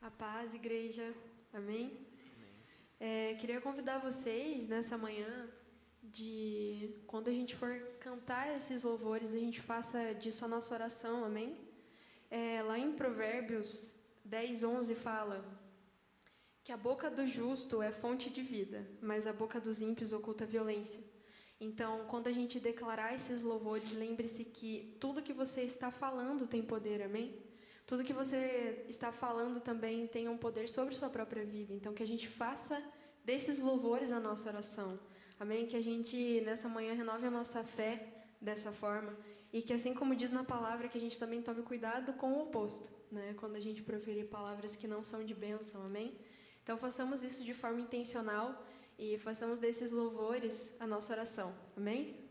A paz, igreja. Amém? Queria convidar vocês nessa manhã quando a gente for cantar esses louvores, a gente faça disso a nossa oração, amém? Lá em Provérbios 10, 11 fala que a boca do justo é fonte de vida, mas a boca dos ímpios oculta violência. Então, quando a gente declarar esses louvores, lembre-se que tudo que você está falando tem poder, amém? Tudo que você está falando também tem um poder sobre sua própria vida. Então, que a gente faça desses louvores a nossa oração. Amém? Que a gente, nessa manhã, renove a nossa fé dessa forma. E que, assim como diz na palavra, que a gente também tome cuidado com o oposto, né? Quando a gente proferir palavras que não são de bênção. Amém? Então, façamos isso de forma intencional e façamos desses louvores a nossa oração. Amém?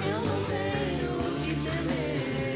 Eu não tenho o que temer.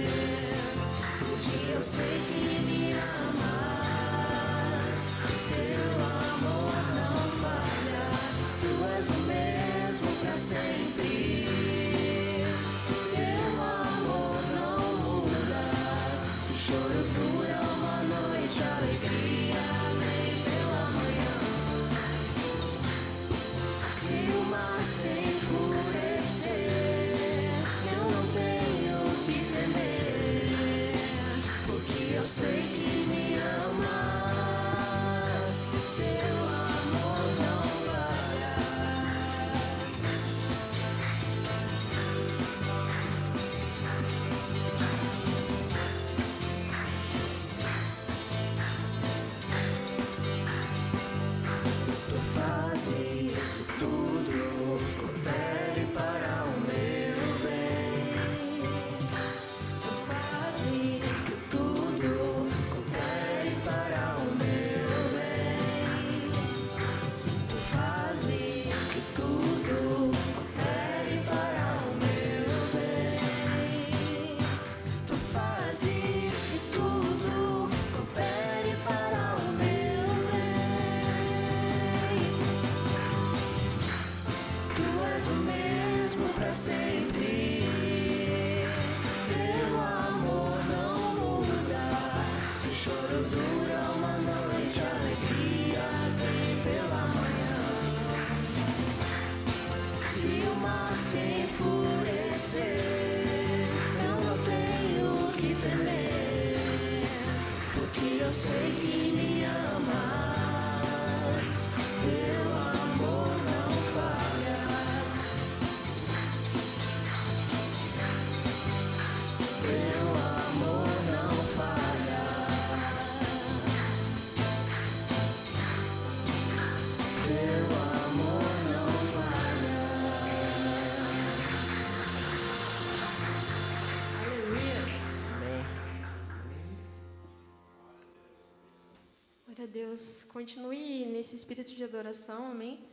Deus. Continue nesse espírito de adoração, amém?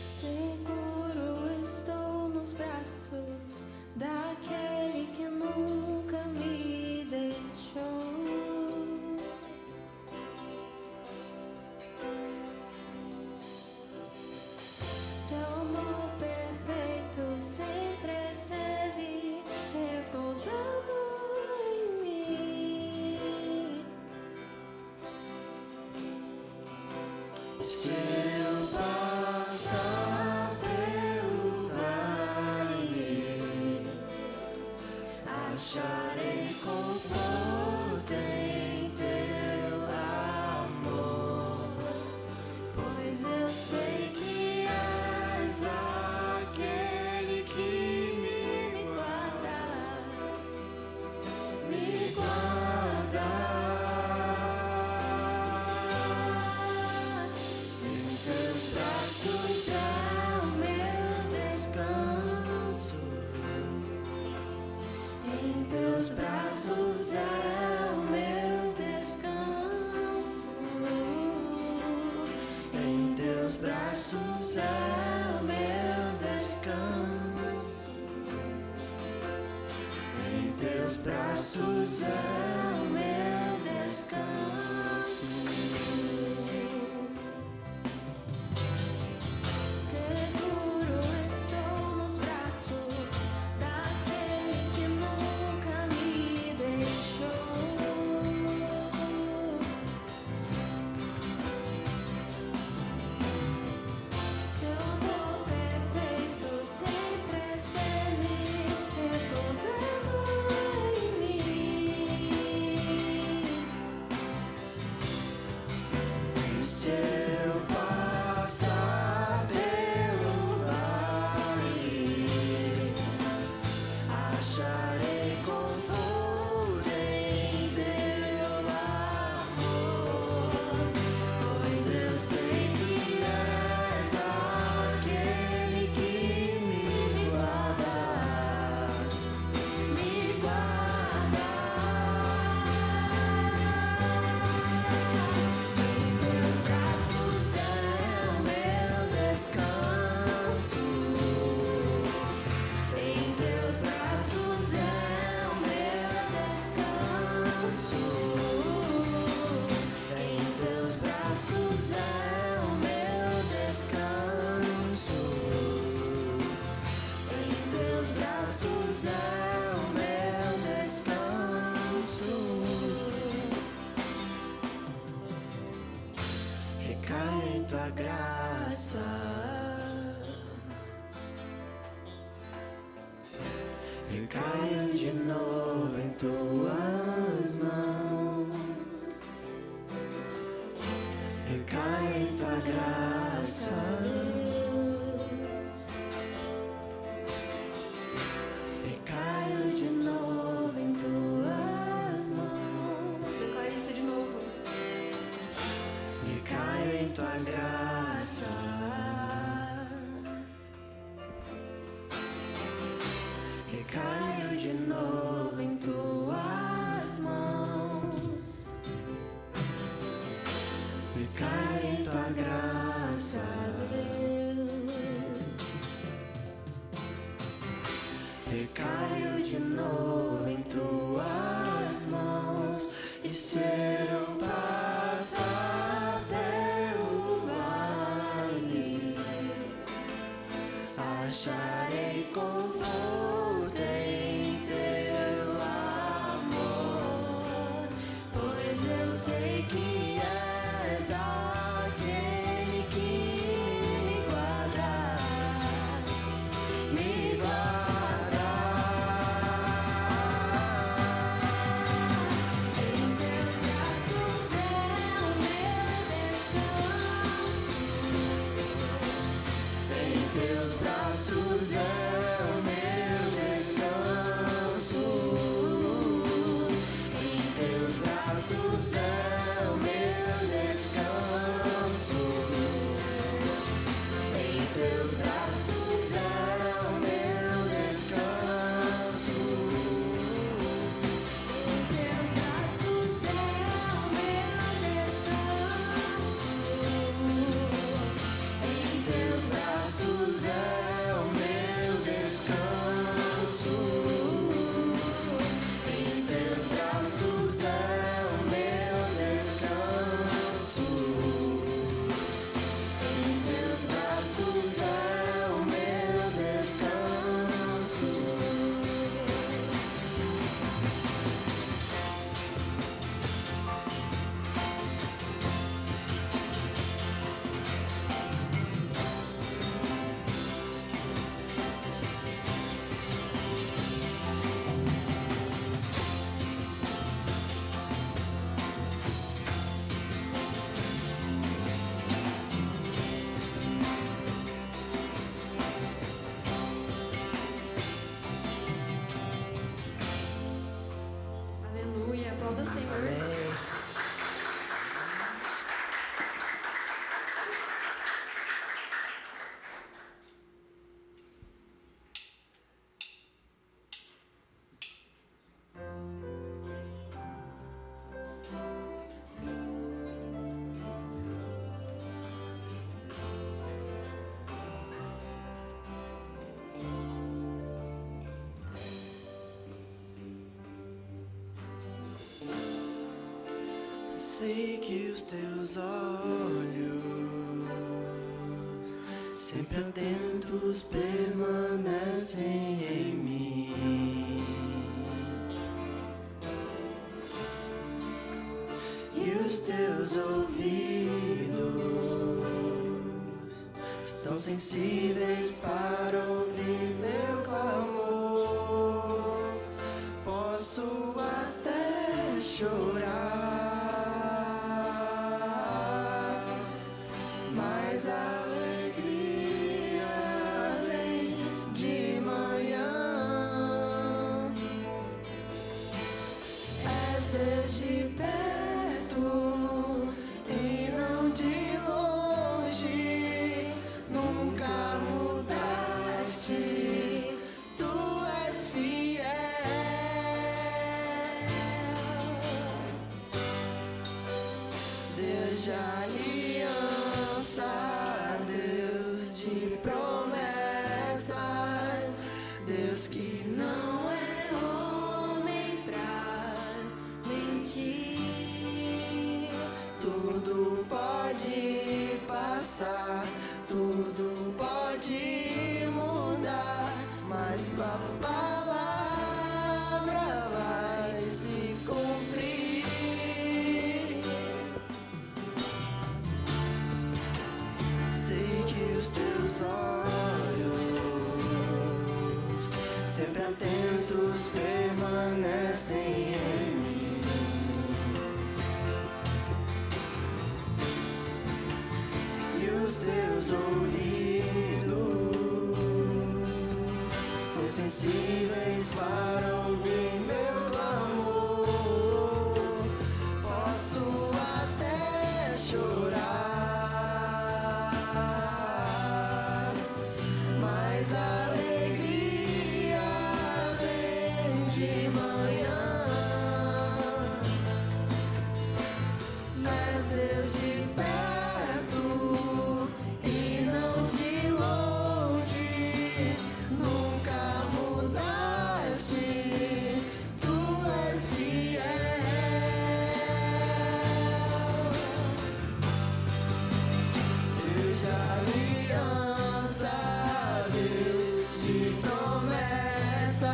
Seguro estou nos braços daquele que nunca me deixou. Seu amor perfeito sempre esteve repousando em mim. Se eu passar pelo vale, acharei conforto em teu amor, pois eu sei que és aquele que me guarda, me guarda. Em teus braços é o meu descanso, em teus braços é o meu descanso, em teus braços é o meu descanso, em teus braços é o meu descanso. Seguro estou nos braços daquele que nunca me deixou. Seu amor perfeito sempre esteve repousando em mim. Se eu passar pelo vale, acharei conforto em teu amor, pois eu sei que és aquele que me guarda, me guarda. Em teus braços é o meu descanso, em teus braços é o meu descanso, em teus braços é o meu descanso, em teus braços é o meu descanso. Recai em tua graça, recaio de novo em tuas mãos, recaio em tua graça, Deus. Recaio de novo em tuas mãos. Declare isso de novo. Recaio em tua graça, recaio de novo em tuas mãos, recaio em tua graça, Deus. Recaio de novo em tuas mãos, e se eu passar pelo vale, acharei conforto em teu amor, pois eu sei que és aquele que me guarda, me guarda. Obrigado, Senhor. Amém. Sei que os teus olhos, sempre atentos, permanecem em mim, e os teus ouvidos estão sensíveis para ouvir meu clamor. Posso até chorar, mas a alegria vem de manhã. És Deus de perto e não de longe, nunca mudaste, tu és fiel. Deus de aliança, Deus de promessas, Deus que não é homem pra mentir. Tudo pode passar, tudo pode mudar, mas tua palavra vai se cumprir. Sei que os teus olhos, sempre atentos, permanecem em mim, e os teus ouvidos estão sensíveis para ouvir meu clamor. Posso até chorar, mas a alegria vem de manhã. És Deus de perto e não de longe, nunca mudaste, tu és fiel. Deus de aliança, Deus de promessas,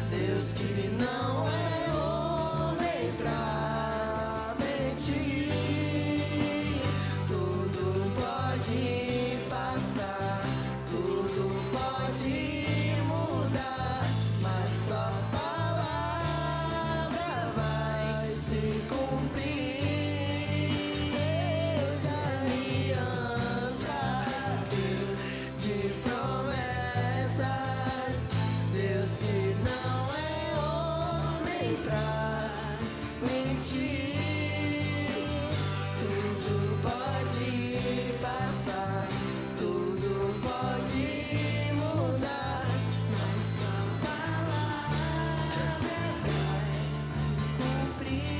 Deus que não é homem pra mentir. Tudo pode passar, tudo pode mudar, mas tua palavra vai se cumprir. Deus de aliança, Deus de promessas, Deus que não é homem pra mentir. Tudo pode passar, tudo pode mudar, mas tua palavra vai se cumprir.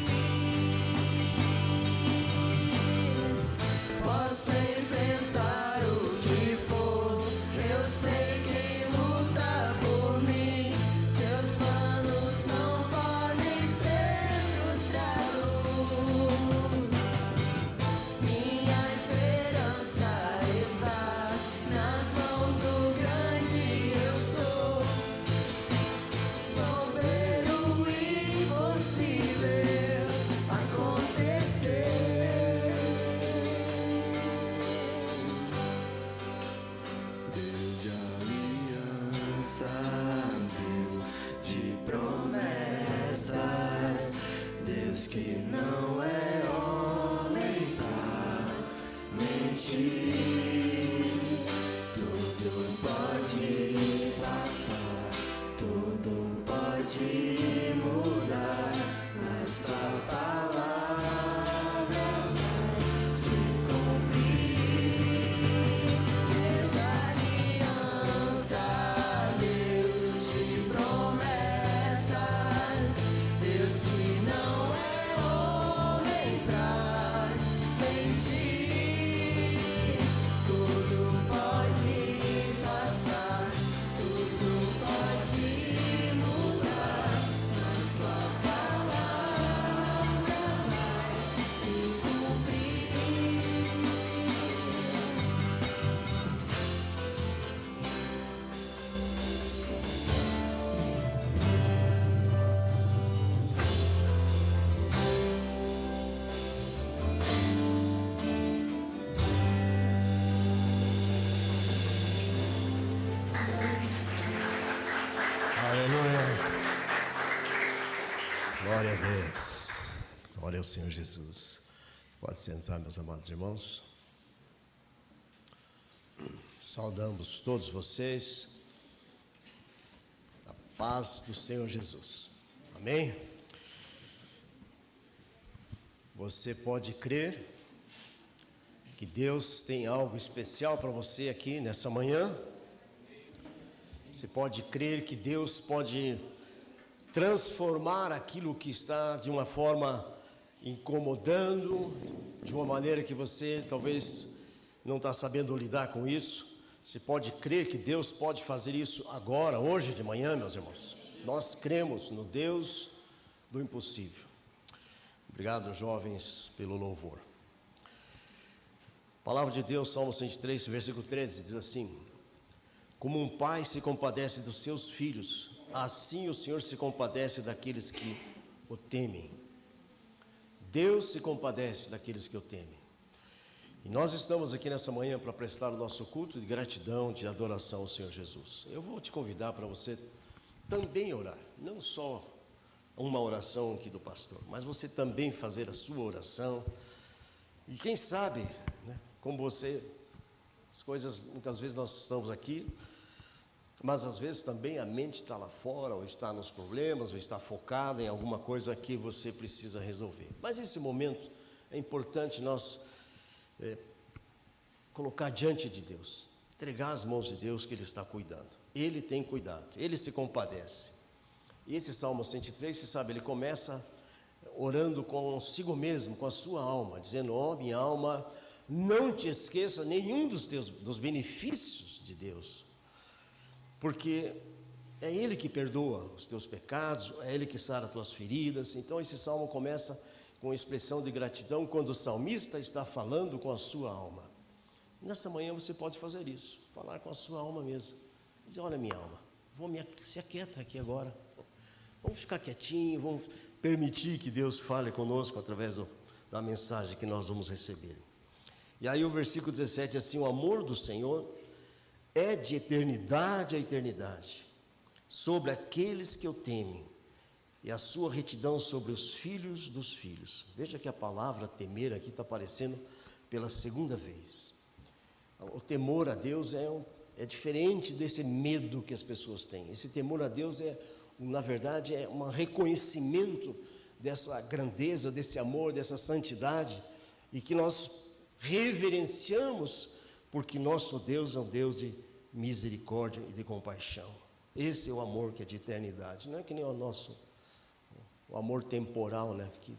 Posso enfrentar o que for, eu sei quem luta por mim. Seus planos não podem ser frustrados. Glória a Deus. Glória ao Senhor Jesus. Pode sentar, meus amados irmãos. Saudamos todos vocês. A paz do Senhor Jesus. Amém? Você pode crer que Deus tem algo especial para você aqui nessa manhã? Você pode crer que Deus pode transformar aquilo que está de uma forma incomodando, de uma maneira que você talvez não está sabendo lidar com isso? Você pode crer que Deus pode fazer isso agora, hoje de manhã, meus irmãos? Nós cremos no Deus do impossível. Obrigado, jovens, pelo louvor. A palavra de Deus, Salmo 103, versículo 13, diz assim: como um pai se compadece dos seus filhos, assim o Senhor se compadece daqueles que o temem. Deus se compadece daqueles que o temem. E nós estamos aqui nessa manhã para prestar o nosso culto de gratidão, de adoração ao Senhor Jesus. Eu vou te convidar para você também orar, não só uma oração aqui do pastor, mas você também fazer a sua oração. E quem sabe, né, como você, as coisas, muitas vezes nós estamos aqui, mas às vezes também a mente está lá fora, ou está nos problemas, ou está focada em alguma coisa que você precisa resolver. Mas nesse momento é importante nós colocar diante de Deus, entregar as mãos de Deus, que Ele está cuidando. Ele tem cuidado, Ele se compadece. E esse Salmo 103, você sabe, ele começa orando consigo mesmo, com a sua alma, dizendo: ó, minha alma, não te esqueça nenhum dos benefícios de Deus, porque é Ele que perdoa os teus pecados, é Ele que sara as tuas feridas. Então esse salmo começa com expressão de gratidão, quando o salmista está falando com a sua alma. Nessa manhã você pode fazer isso, falar com a sua alma mesmo, dizer: olha, minha alma, se aquieta aqui agora, vamos ficar quietinho, vamos permitir que Deus fale conosco através da mensagem que nós vamos receber. E aí o versículo 17 é assim: o amor do Senhor é de eternidade a eternidade sobre aqueles que o temem, e a sua retidão sobre os filhos dos filhos. Veja que a palavra temer aqui está aparecendo pela segunda vez. O temor a Deus é diferente desse medo que as pessoas têm. Esse temor a Deus na verdade, é um reconhecimento dessa grandeza, desse amor, dessa santidade, e que nós reverenciamos, porque nosso Deus é um Deus de misericórdia e de compaixão. Esse é o amor que é de eternidade, não é que nem o amor temporal, né? Que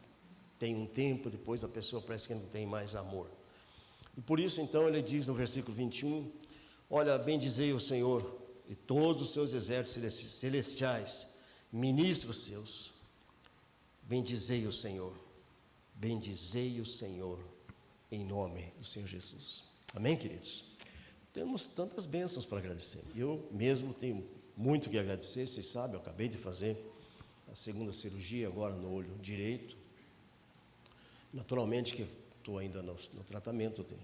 tem um tempo, depois a pessoa parece que não tem mais amor. E por isso então ele diz no versículo 21, olha, bendizei o Senhor e todos os seus exércitos celestiais, ministros seus, bendizei o Senhor em nome do Senhor Jesus. Amém, queridos? Temos tantas bênçãos para agradecer. Eu mesmo tenho muito que agradecer, vocês sabem, eu acabei de fazer a segunda cirurgia agora no olho direito. Naturalmente que estou ainda no tratamento, tem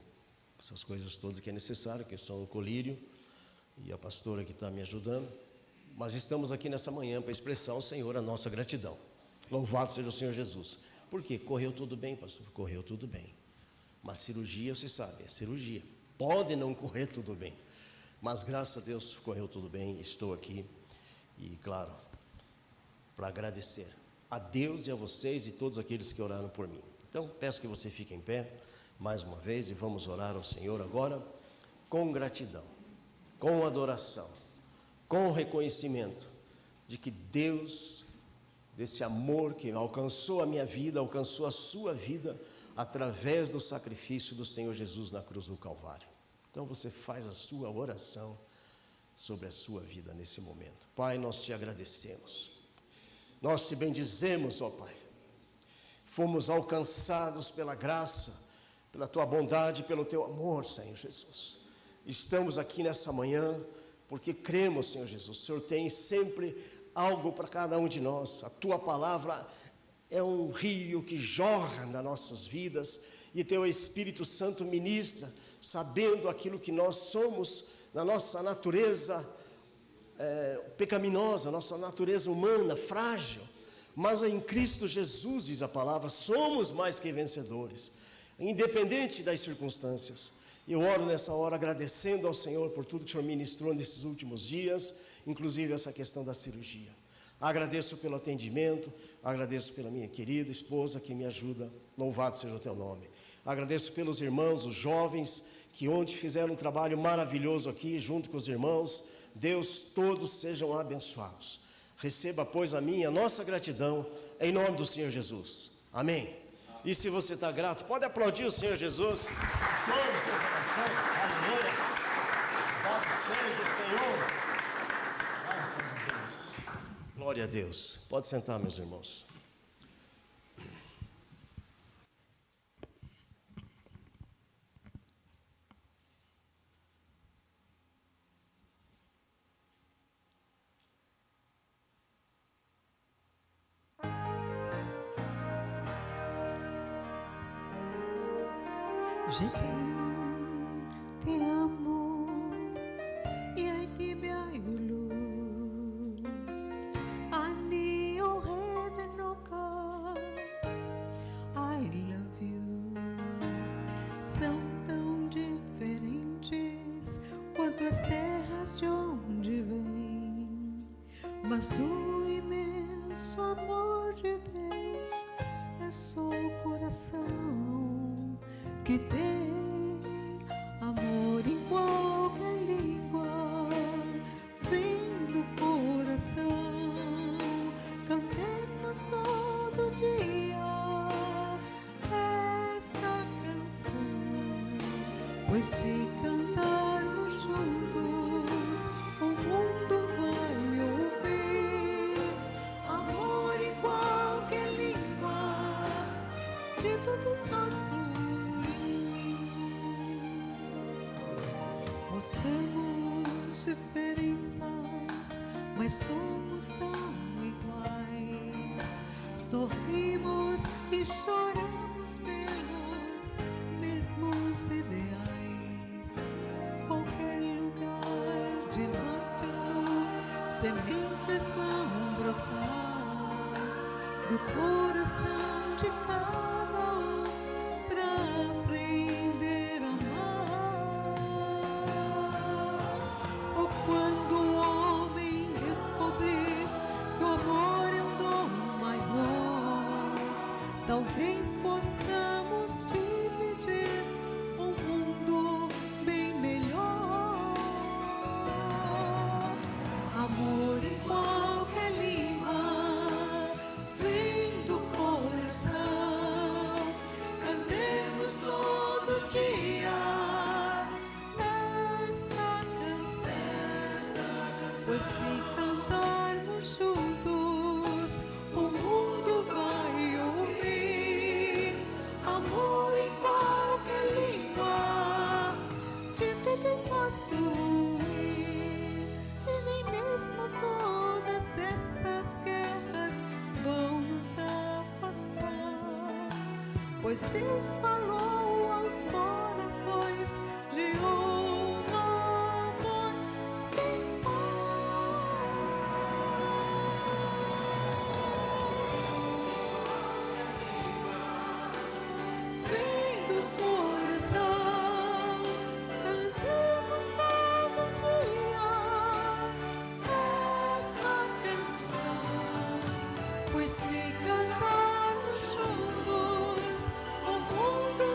essas coisas todas que é necessário, que são o colírio, e a pastora que está me ajudando. Mas estamos aqui nessa manhã para expressar ao Senhor a nossa gratidão. Louvado seja o Senhor Jesus. Por quê? Correu tudo bem, pastor? Correu tudo bem. Mas cirurgia, você sabe, é cirurgia. Pode não correr tudo bem, mas graças a Deus correu tudo bem. Estou aqui e, claro, para agradecer a Deus e a vocês e todos aqueles que oraram por mim. Então, peço que você fique em pé mais uma vez e vamos orar ao Senhor agora com gratidão, com adoração, com reconhecimento de que Deus, desse amor que alcançou a minha vida, alcançou a sua vida através do sacrifício do Senhor Jesus na cruz do Calvário. Então você faz a sua oração sobre a sua vida nesse momento. Pai, nós te agradecemos, nós te bendizemos, ó Pai. Fomos alcançados pela graça, pela tua bondade, pelo teu amor, Senhor Jesus. Estamos aqui nessa manhã porque cremos, Senhor Jesus. O Senhor tem sempre algo para cada um de nós. A tua palavra é um rio que jorra nas nossas vidas e teu Espírito Santo ministra, sabendo aquilo que nós somos, na nossa natureza pecaminosa, nossa natureza humana, frágil. Mas em Cristo Jesus, diz a palavra, somos mais que vencedores, independente das circunstâncias. Eu oro nessa hora agradecendo ao Senhor por tudo que o Senhor ministrou nesses últimos dias, inclusive essa questão da cirurgia. Agradeço pelo atendimento, agradeço pela minha querida esposa que me ajuda, louvado seja o teu nome. Agradeço pelos irmãos, os jovens, que ontem fizeram um trabalho maravilhoso aqui, junto com os irmãos. Deus, todos sejam abençoados. Receba, pois, a minha, a nossa gratidão, em nome do Senhor Jesus. Amém. E se você está grato, pode aplaudir o Senhor Jesus. Todo o seu coração. Aleluia. Louvado seja o Senhor. Graças a Deus. Glória a Deus. Pode sentar, meus irmãos. Je t'aime, te amo, jeg тебя люблю. Ani o heaven o God, I love you. São tão diferentes quanto as terras de onde vêm, mas o imenso amor de Deus é só o coração que tem amor em qualquer língua, vem do coração. Cantemos todo dia esta canção, pois se cantarmos juntos, o mundo vai ouvir. Amor em qualquer língua, de todos nós mostramos diferenças, mas somos tão iguais. Sorrimos e choramos pelos mesmos ideais. Qualquer lugar, de norte a sul, sementes vão brotar do coração de cada um pra aprender a amar. Quando o homem descobrir que o amor é um dom maior, talvez possamos dividir um mundo bem melhor. Amor em qualquer língua, vem do coração. Cantemos todo dia pois se cantarmos juntos, o mundo vai ouvir. Amor em qualquer língua, de todos nós fluir. E nem mesmo todas essas guerras vão nos afastar, pois Deus falou aos corações de um amor sem par. Vem do coração, cantemos todo dia esta canção, pois se cantarmos juntos, o mundo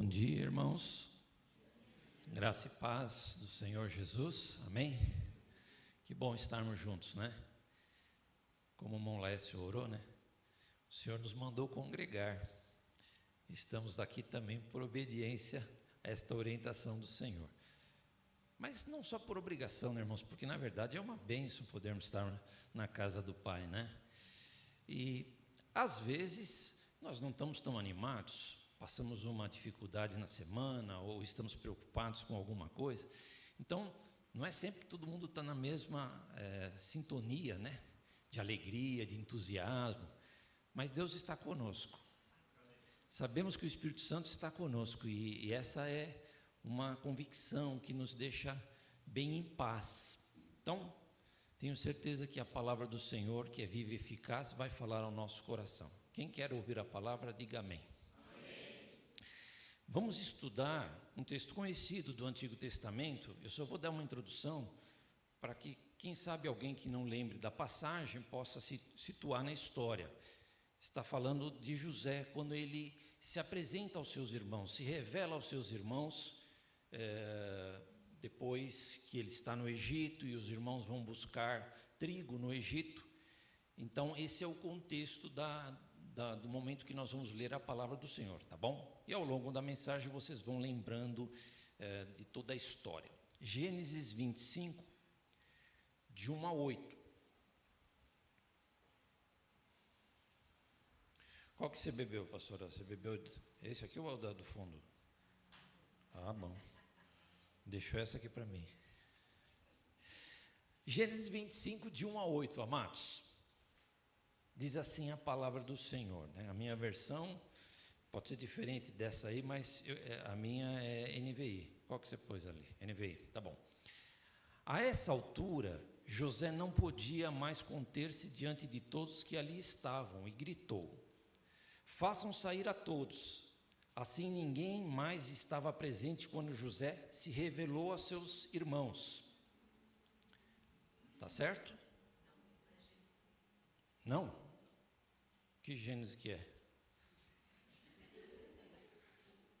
Bom dia, irmãos. Graça e paz do Senhor Jesus. Amém? Que bom estarmos juntos, né? Como o irmão Lécio orou, né? O Senhor nos mandou congregar. Estamos aqui também por obediência a esta orientação do Senhor. Mas não só por obrigação, né, irmãos? Porque, na verdade, é uma bênção podermos estar na casa do Pai, né? E, às vezes, nós não estamos tão animados, passamos uma dificuldade na semana ou estamos preocupados com alguma coisa. Então, não é sempre que todo mundo está na mesma sintonia, né? De alegria, de entusiasmo. Mas Deus está conosco. Sabemos que o Espírito Santo está conosco e essa é uma convicção que nos deixa bem em paz. Então, tenho certeza que a palavra do Senhor, que é viva e eficaz, vai falar ao nosso coração. Quem quer ouvir a palavra, diga amém. Amém. Vamos estudar um texto conhecido do Antigo Testamento. Eu só vou dar uma introdução para que, quem sabe, alguém que não lembre da passagem possa se situar na história. Está falando de José, quando ele se apresenta aos seus irmãos, se revela aos seus irmãos, depois que ele está no Egito e os irmãos vão buscar trigo no Egito. Então, esse é o contexto do momento que nós vamos ler a palavra do Senhor, tá bom? E ao longo da mensagem vocês vão lembrando de toda a história. Gênesis 25, de 1 a 8. Qual que você bebeu, pastora? Você bebeu esse aqui ou o do fundo? Ah, bom. Deixou essa aqui para mim. Gênesis 25, de 1 a 8, amados. Diz assim a palavra do Senhor, né? A minha versão pode ser diferente dessa aí, mas a minha é NVI. Qual que você pôs ali? NVI, tá bom. A essa altura, José não podia mais conter-se diante de todos que ali estavam e gritou: façam sair a todos. Assim ninguém mais estava presente quando José se revelou a seus irmãos. Tá certo? Não? Que Gênesis que é?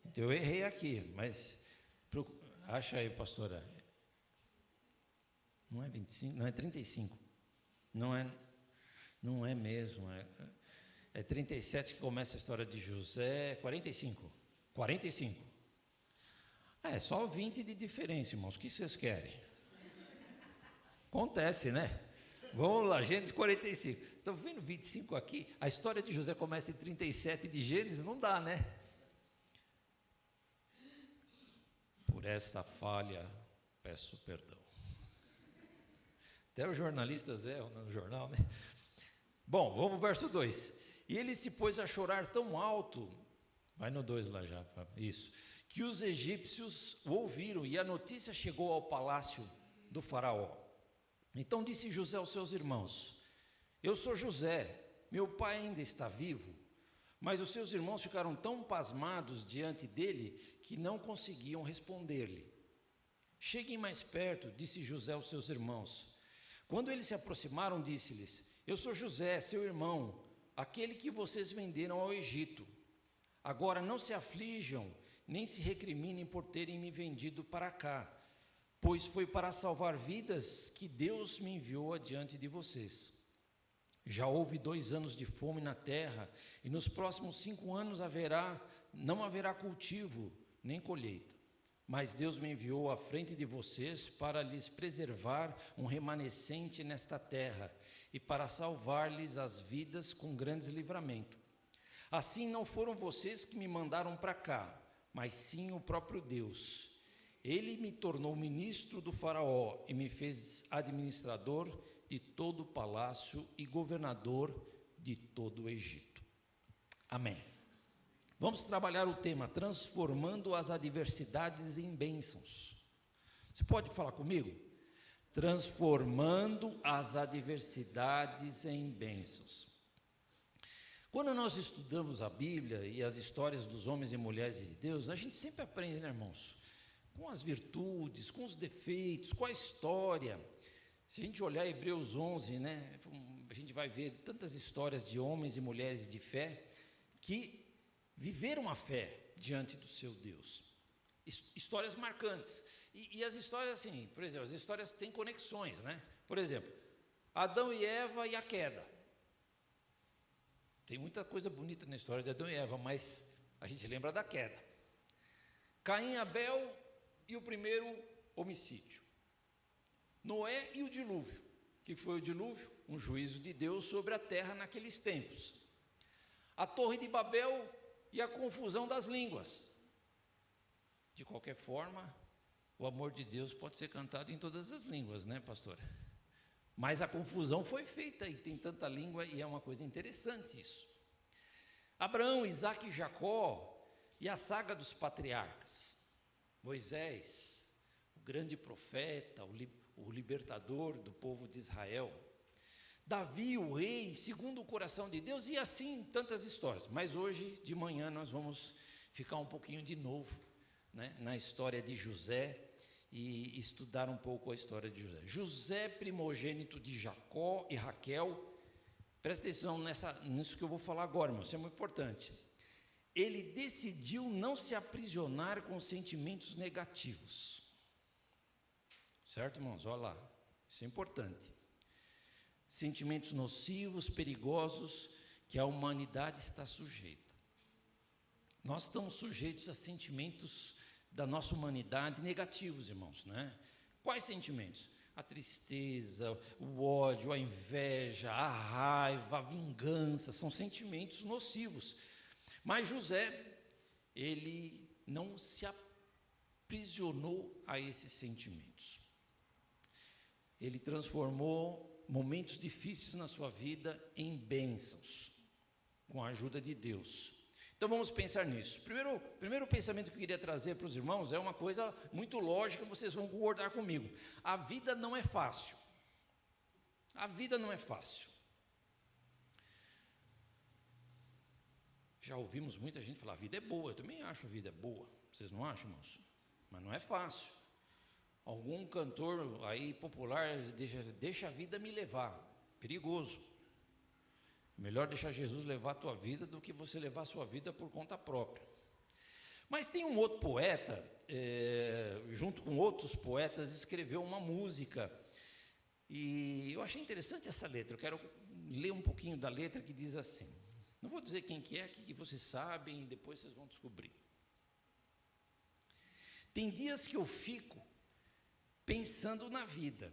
Então, eu errei aqui, mas acha aí, pastora. Não é 25, não é 35. Não é mesmo, é 37 que começa a história de José, 45. 45. Só 20 de diferença, irmãos. O que vocês querem? Acontece, né? Vamos lá, Gênesis 45. Estão vendo 25 aqui? A história de José começa em 37 de Gênesis, não dá, né? Por esta falha, peço perdão. Até os jornalistas erram no jornal, né? Bom, vamos ao verso 2. E ele se pôs a chorar tão alto, vai no 2 lá já, isso, que os egípcios o ouviram, e a notícia chegou ao palácio do faraó. Então disse José aos seus irmãos: eu sou José, meu pai ainda está vivo. Mas os seus irmãos ficaram tão pasmados diante dele que não conseguiam responder-lhe. Cheguem mais perto, disse José aos seus irmãos. Quando eles se aproximaram, disse-lhes: eu sou José, seu irmão, aquele que vocês venderam ao Egito. Agora não se aflijam, nem se recriminem por terem me vendido para cá, pois foi para salvar vidas que Deus me enviou adiante de vocês. Já houve 2 anos de fome na terra, e nos próximos 5 anos não haverá cultivo, nem colheita. Mas Deus me enviou à frente de vocês para lhes preservar um remanescente nesta terra, e para salvar-lhes as vidas com grandes livramento. Assim não foram vocês que me mandaram para cá, mas sim o próprio Deus. Ele me tornou ministro do faraó e me fez administrador de todo o palácio e governador de todo o Egito. Amém. Vamos trabalhar o tema transformando as adversidades em bênçãos. Você pode falar comigo? Transformando as adversidades em bênçãos. Quando nós estudamos a Bíblia e as histórias dos homens e mulheres de Deus, a gente sempre aprende, né, irmãos? Com as virtudes, com os defeitos, com a história. Se a gente olhar Hebreus 11, né, a gente vai ver tantas histórias de homens e mulheres de fé que viveram a fé, diante do seu Deus. Histórias marcantes. E as histórias, assim, por exemplo, as histórias têm conexões, né? Por exemplo, Adão e Eva e a queda. Tem muita coisa bonita na história de Adão e Eva, mas a gente lembra da queda. Caim e Abel e o primeiro homicídio. Noé e o dilúvio, que foi o dilúvio, um juízo de Deus sobre a terra naqueles tempos. A Torre de Babel e a confusão das línguas. De qualquer forma, o amor de Deus pode ser cantado em todas as línguas, né, pastora? Mas a confusão foi feita e tem tanta língua e é uma coisa interessante isso. Abraão, Isaque e Jacó e a saga dos patriarcas. Moisés, o grande profeta, o libertador do povo de Israel. Davi, o rei, segundo o coração de Deus, e assim tantas histórias. Mas hoje de manhã nós vamos ficar um pouquinho de novo, né, na história de José e estudar um pouco a história de José. José, primogênito de Jacó e Raquel. Presta atenção nisso que eu vou falar agora, irmão, isso é muito importante. Ele decidiu não se aprisionar com sentimentos negativos. Certo, irmãos? Olha lá, isso é importante. Sentimentos nocivos, perigosos, que a humanidade está sujeita. Nós estamos sujeitos a sentimentos da nossa humanidade negativos, irmãos, né? Quais sentimentos? A tristeza, o ódio, a inveja, a raiva, a vingança, são sentimentos nocivos. Mas José, ele não se aprisionou a esses sentimentos. Ele transformou momentos difíceis na sua vida em bênçãos, com a ajuda de Deus. Então vamos pensar nisso. Primeiro pensamento que eu queria trazer para os irmãos é uma coisa muito lógica, vocês vão concordar comigo. A vida não é fácil. A vida não é fácil. Já ouvimos muita gente falar, a vida é boa, eu também acho a vida boa. Vocês não acham, irmãos? Mas não é fácil. Algum cantor aí popular deixa a vida me levar. Perigoso. Melhor deixar Jesus levar a tua vida do que você levar a sua vida por conta própria. Mas tem um outro poeta, junto com outros poetas, escreveu uma música. E eu achei interessante essa letra. Eu quero ler um pouquinho da letra que diz assim. Não vou dizer quem que é, que vocês sabem, e depois vocês vão descobrir. Tem dias que eu fico pensando na vida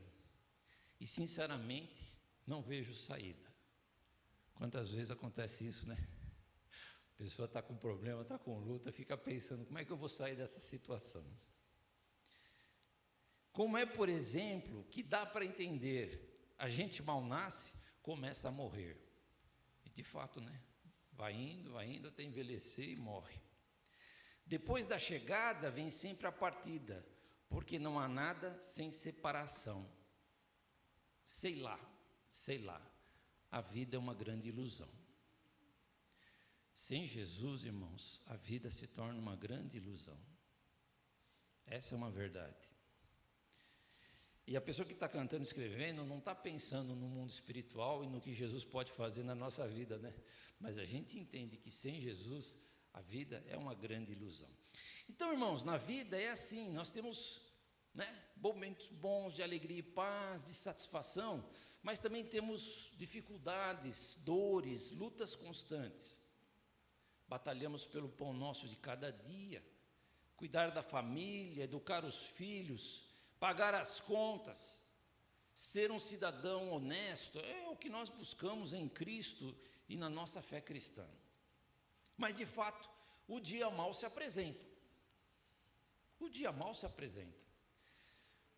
e, sinceramente, não vejo saída. Quantas vezes acontece isso, né? A pessoa está com problema, está com luta, fica pensando, como é que eu vou sair dessa situação? Como é, por exemplo, que dá para entender, a gente mal nasce, começa a morrer. E de fato, né? Vai indo até envelhecer e morre. Depois da chegada vem sempre a partida, porque não há nada sem separação. Sei lá, a vida é uma grande ilusão. Sem Jesus, irmãos, a vida se torna uma grande ilusão. Essa é uma verdade. E a pessoa que está cantando, escrevendo, não está pensando no mundo espiritual e no que Jesus pode fazer na nossa vida, né? Mas a gente entende que sem Jesus, a vida é uma grande ilusão. Então, irmãos, na vida é assim, nós temos, né, momentos bons de alegria e paz, de satisfação, mas também temos dificuldades, dores, lutas constantes. Batalhamos pelo pão nosso de cada dia, cuidar da família, educar os filhos, pagar as contas, ser um cidadão honesto, é o que nós buscamos em Cristo e na nossa fé cristã. Mas, de fato, o dia mau se apresenta. O dia mau se apresenta.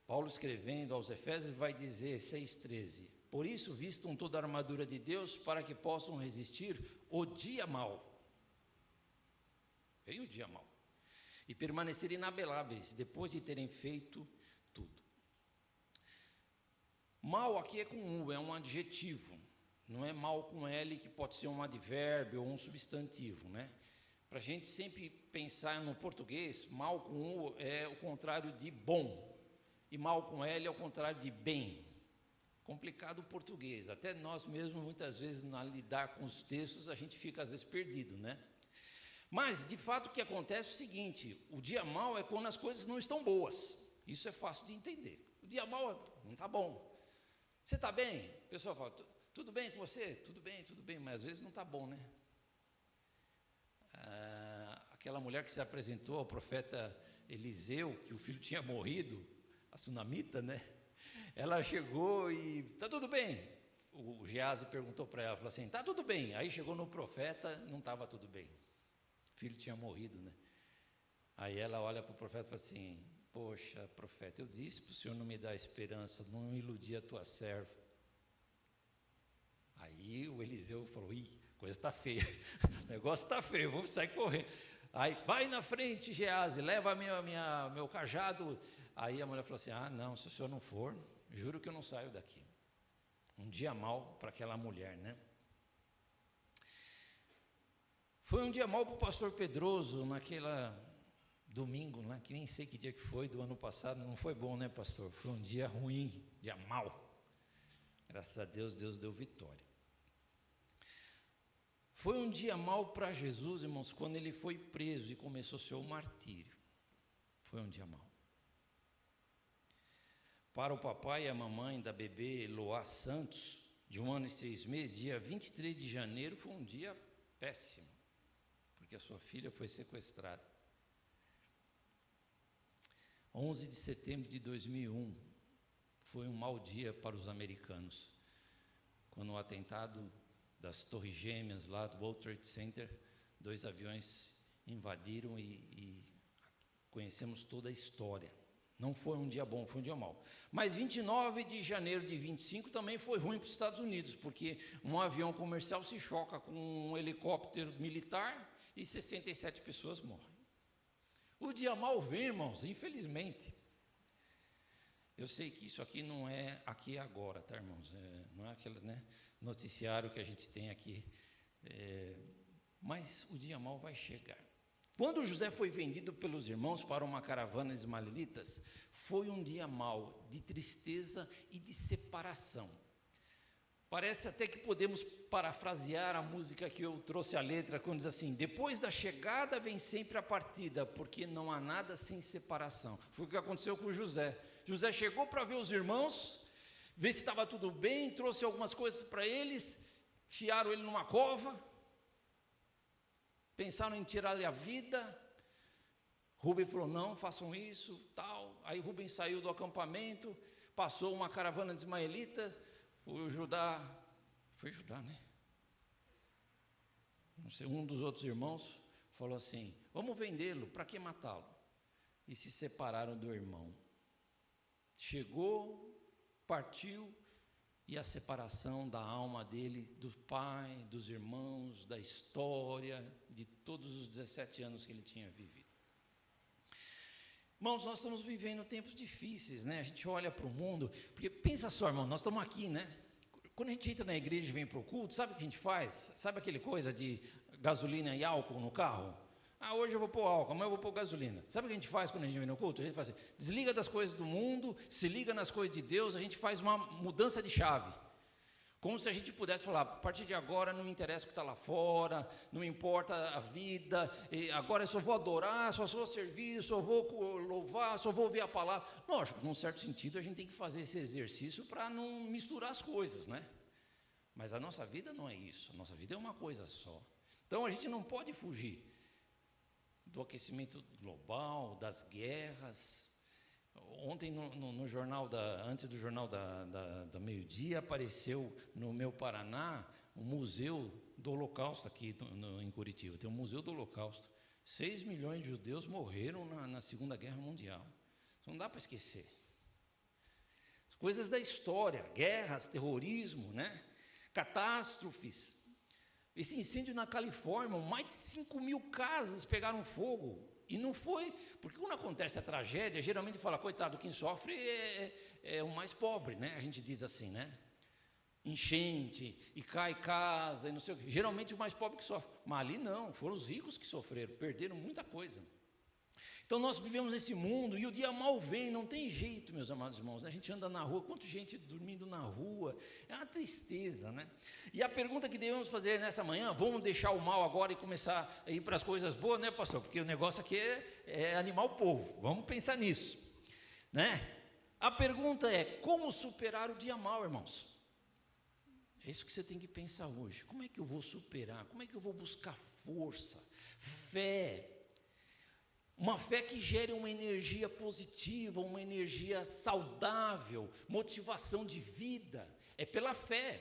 Paulo, escrevendo aos Efésios, vai dizer, 6,13, por isso vistam toda a armadura de Deus para que possam resistir o dia mau. Veio o dia mau. E permanecer inabeláveis, depois de terem feito tudo. Mal aqui é com U, é um adjetivo. Não é mal com L, que pode ser um advérbio ou um substantivo, né? Para a gente sempre pensar no português, mal com U é o contrário de bom. E mal com L é o contrário de bem. Complicado o português. Até nós mesmos, muitas vezes, na lidar com os textos, a gente fica às vezes perdido, né? Mas, de fato, o que acontece é o seguinte: o dia mau é quando as coisas não estão boas. Isso é fácil de entender. O dia mau não está bom. Você está bem? A pessoa fala, tudo bem com você? Tudo bem, mas às vezes não está bom, né? Aquela mulher que se apresentou ao profeta Eliseu, que o filho tinha morrido, a sunamita, né? Ela chegou e, está tudo bem? O Geazi perguntou para ela, falou assim, está tudo bem. Aí chegou no profeta, não estava tudo bem. O filho tinha morrido, né? Aí ela olha para o profeta e fala assim, poxa, profeta, eu disse para o senhor não me dar esperança, não iludir a tua serva. Aí o Eliseu falou, a coisa está feia, o negócio está feio, eu vou sair correndo. Aí, vai na frente, Geazi, leva meu cajado. Aí a mulher falou assim, não, se o senhor não for, juro que eu não saio daqui. Um dia mau para aquela mulher, né? Foi um dia mau para o pastor Pedroso, naquela domingo, né, que nem sei que dia que foi, do ano passado, não foi bom, né, pastor? Foi um dia ruim, dia mau. Graças a Deus, Deus deu vitória. Foi um dia mau para Jesus, irmãos, quando ele foi preso e começou o seu martírio. Foi um dia mau. Para o papai e a mamãe da bebê Eloá Santos, de 1 ano e 6 meses, dia 23 de janeiro, foi um dia péssimo, porque a sua filha foi sequestrada. 11 de setembro de 2001, foi um mau dia para os americanos, quando o atentado das Torres Gêmeas, lá do World Trade Center, 2 aviões invadiram e conhecemos toda a história. Não foi um dia bom, foi um dia mau. Mas 29 de janeiro de 25 também foi ruim para os Estados Unidos, porque um avião comercial se choca com um helicóptero militar e 67 pessoas morrem. O dia mau vem, irmãos, infelizmente. Eu sei que isso aqui não é aqui e agora, tá, irmãos? Não é aquele, né, noticiário que a gente tem aqui. Mas o dia mau vai chegar. Quando José foi vendido pelos irmãos para uma caravana de ismaelitas, foi um dia mau, de tristeza e de separação. Parece até que podemos parafrasear a música que eu trouxe a letra, quando diz assim, depois da chegada vem sempre a partida, porque não há nada sem separação. Foi o que aconteceu com José. José chegou para ver os irmãos, ver se estava tudo bem, trouxe algumas coisas para eles, enfiaram ele numa cova, pensaram em tirar-lhe a vida. Rubem falou, não, façam isso, tal. Aí Rubem saiu do acampamento, passou uma caravana de ismaelita, o Judá, foi Judá, né? Não sei, um dos outros irmãos falou assim, vamos vendê-lo, para que matá-lo? E se separaram do irmão. Chegou, partiu, e a separação da alma dele, do pai, dos irmãos, da história, de todos os 17 anos que ele tinha vivido. Irmãos, nós estamos vivendo tempos difíceis, né? A gente olha para o mundo, porque pensa só, irmão, nós estamos aqui, né? Quando a gente entra na igreja e vem para o culto, sabe o que a gente faz? Sabe aquele coisa de gasolina e álcool no carro? Hoje eu vou pôr álcool, amanhã eu vou pôr gasolina. Sabe o que a gente faz quando a gente vem no culto? A gente faz assim, desliga das coisas do mundo, se liga nas coisas de Deus, a gente faz uma mudança de chave. Como se a gente pudesse falar, a partir de agora não me interessa o que está lá fora, não me importa a vida, agora eu só vou adorar, só vou servir, só vou louvar, só vou ouvir a palavra. Lógico, num certo sentido a gente tem que fazer esse exercício para não misturar as coisas, né? Mas a nossa vida não é isso, a nossa vida é uma coisa só. Então a gente não pode fugir do aquecimento global, das guerras. Ontem no jornal, antes do jornal da meio-dia, apareceu no meu Paraná o Museu do Holocausto, aqui em Curitiba. Tem um Museu do Holocausto. 6 milhões de judeus morreram na Segunda Guerra Mundial. Isso não dá para esquecer. Coisas da história, guerras, terrorismo, né? Catástrofes. Esse incêndio na Califórnia, mais de 5.000 casas pegaram fogo. E não foi, porque quando acontece a tragédia, geralmente fala, coitado, quem sofre é o mais pobre, né? A gente diz assim, né? Enchente, e cai casa, e não sei o quê. Geralmente o mais pobre que sofre. Mas ali não, foram os ricos que sofreram, perderam muita coisa. Então nós vivemos nesse mundo e o dia mal vem, não tem jeito, meus amados irmãos. A gente anda na rua, quanta gente dormindo na rua, é uma tristeza, né? E a pergunta que devemos fazer nessa manhã, vamos deixar o mal agora e começar a ir para as coisas boas, né, pastor? Porque o negócio aqui é animar o povo, vamos pensar nisso, né? A pergunta é, como superar o dia mal, irmãos? É isso que você tem que pensar hoje. Como é que eu vou superar? Como é que eu vou buscar força, fé? Uma fé que gere uma energia positiva, uma energia saudável, motivação de vida. É pela fé.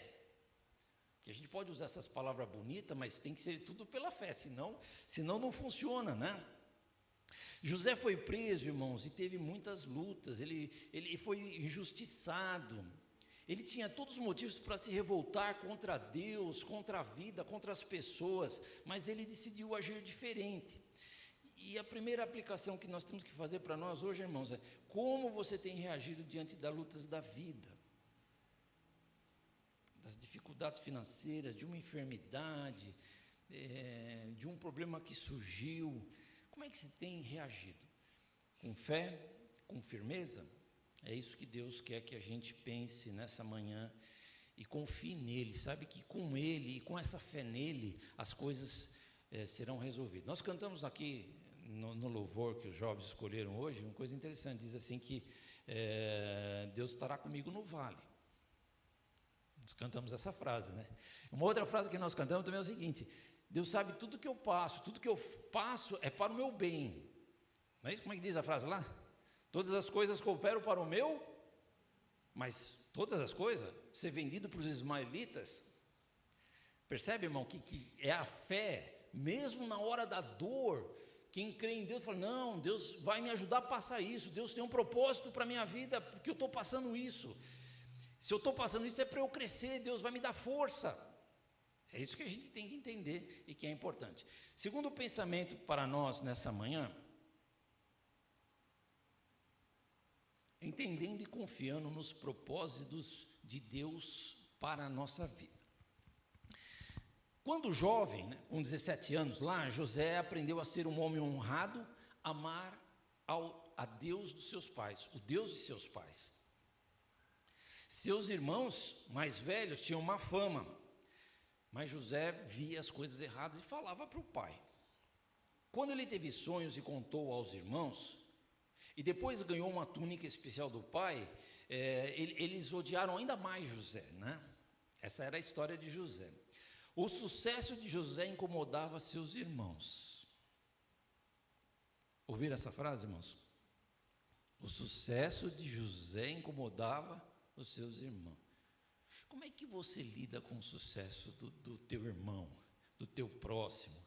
Que a gente pode usar essas palavras bonitas, mas tem que ser tudo pela fé, senão não funciona, né? José foi preso, irmãos, e teve muitas lutas. Ele foi injustiçado. Ele tinha todos os motivos para se revoltar contra Deus, contra a vida, contra as pessoas, mas ele decidiu agir diferente. E a primeira aplicação que nós temos que fazer para nós hoje, irmãos, é como você tem reagido diante das lutas da vida, das dificuldades financeiras, de uma enfermidade, de um problema que surgiu. Como é que você tem reagido? Com fé, com firmeza? É isso que Deus quer que a gente pense nessa manhã e confie nele. Sabe que com ele e com essa fé nele, as coisas serão resolvidas. Nós cantamos aqui no louvor que os jovens escolheram hoje, uma coisa interessante, diz assim que Deus estará comigo no vale. Nós cantamos essa frase, né? Uma outra frase que nós cantamos também é o seguinte: Deus sabe tudo que eu passo é para o meu bem. Não é isso? Como é que diz a frase lá? Todas as coisas cooperam para o meu, mas todas as coisas, ser vendido para os ismaelitas. Percebe, irmão, que é a fé, mesmo na hora da dor. Quem crê em Deus fala, não, Deus vai me ajudar a passar isso, Deus tem um propósito para a minha vida, porque eu estou passando isso. Se eu estou passando isso é para eu crescer, Deus vai me dar força. É isso que a gente tem que entender e que é importante. Segundo pensamento para nós nessa manhã, entendendo e confiando nos propósitos de Deus para a nossa vida. Quando jovem, né, com 17 anos lá, José aprendeu a ser um homem honrado, amar a Deus dos seus pais, o Deus de seus pais. Seus irmãos mais velhos tinham má fama, mas José via as coisas erradas e falava para o pai. Quando ele teve sonhos e contou aos irmãos, e depois ganhou uma túnica especial do pai, eles odiaram ainda mais José, né? Essa era a história de José. O sucesso de José incomodava seus irmãos. Ouviram essa frase, irmãos? O sucesso de José incomodava os seus irmãos. Como é que você lida com o sucesso do teu irmão, do teu próximo,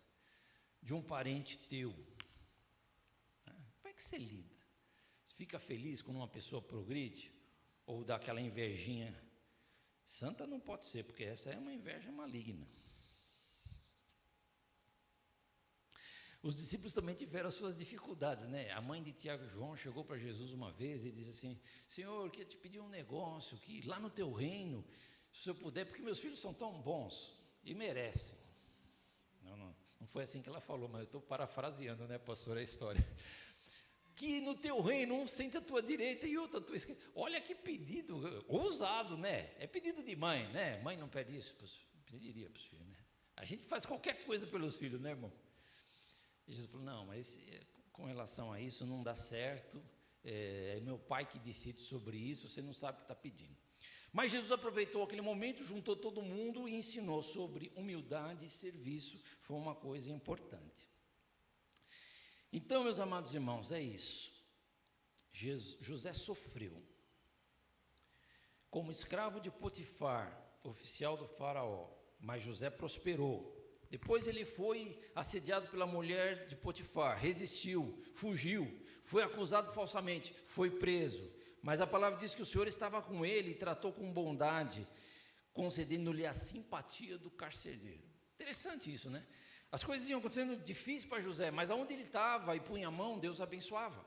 de um parente teu? Como é que você lida? Você fica feliz quando uma pessoa progride? Ou dá aquela invejinha? Santa não pode ser, porque essa é uma inveja maligna. Os discípulos também tiveram as suas dificuldades, né? A mãe de Tiago e João chegou para Jesus uma vez e disse assim, Senhor, queria te pedir um negócio, que lá no teu reino, se eu puder, porque meus filhos são tão bons e merecem. Não foi assim que ela falou, mas eu estou parafraseando, né, pastor, a história. Que no teu reino um senta à tua direita e outro à tua esquerda. Olha que pedido ousado, né? É pedido de mãe, né? Mãe não pede isso, pediria para os filhos, né? A gente faz qualquer coisa pelos filhos, né, irmão? E Jesus falou, não, mas com relação a isso não dá certo, é meu pai que decide sobre isso, você não sabe o que está pedindo. Mas Jesus aproveitou aquele momento, juntou todo mundo e ensinou sobre humildade e serviço, foi uma coisa importante. Então, meus amados irmãos, é isso. José sofreu. Como escravo de Potifar, oficial do faraó, mas José prosperou. Depois ele foi assediado pela mulher de Potifar, resistiu, fugiu, foi acusado falsamente, foi preso. Mas a palavra diz que o Senhor estava com ele e tratou com bondade, concedendo-lhe a simpatia do carcereiro. Interessante isso, né? As coisas iam acontecendo difíceis para José, mas aonde ele estava e punha a mão, Deus abençoava.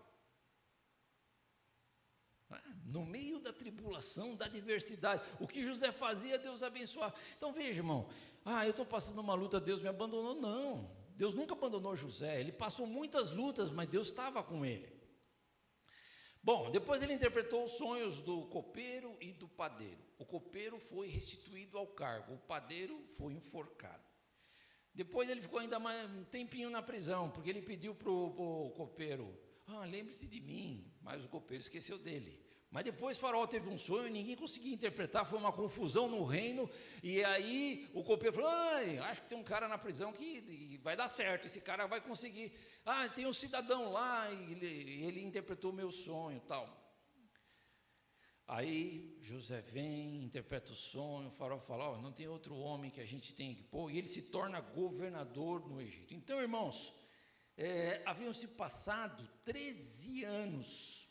No meio da tribulação, da adversidade, o que José fazia, Deus abençoava. Então veja, irmão, eu estou passando uma luta, Deus me abandonou. Não, Deus nunca abandonou José, ele passou muitas lutas, mas Deus estava com ele. Bom, depois ele interpretou os sonhos do copeiro e do padeiro. O copeiro foi restituído ao cargo, o padeiro foi enforcado. Depois ele ficou ainda mais um tempinho na prisão, porque ele pediu para o copeiro, lembre-se de mim, mas o copeiro esqueceu dele. Mas depois Faraó teve um sonho e ninguém conseguia interpretar, foi uma confusão no reino, e aí o copeiro falou, acho que tem um cara na prisão que vai dar certo, esse cara vai conseguir. Tem um cidadão lá, e ele interpretou o meu sonho e tal. Aí José vem, interpreta o sonho, o Faraó fala, não tem outro homem que a gente tem que pôr, e ele se torna governador no Egito. Então, irmãos, haviam se passado 13 anos,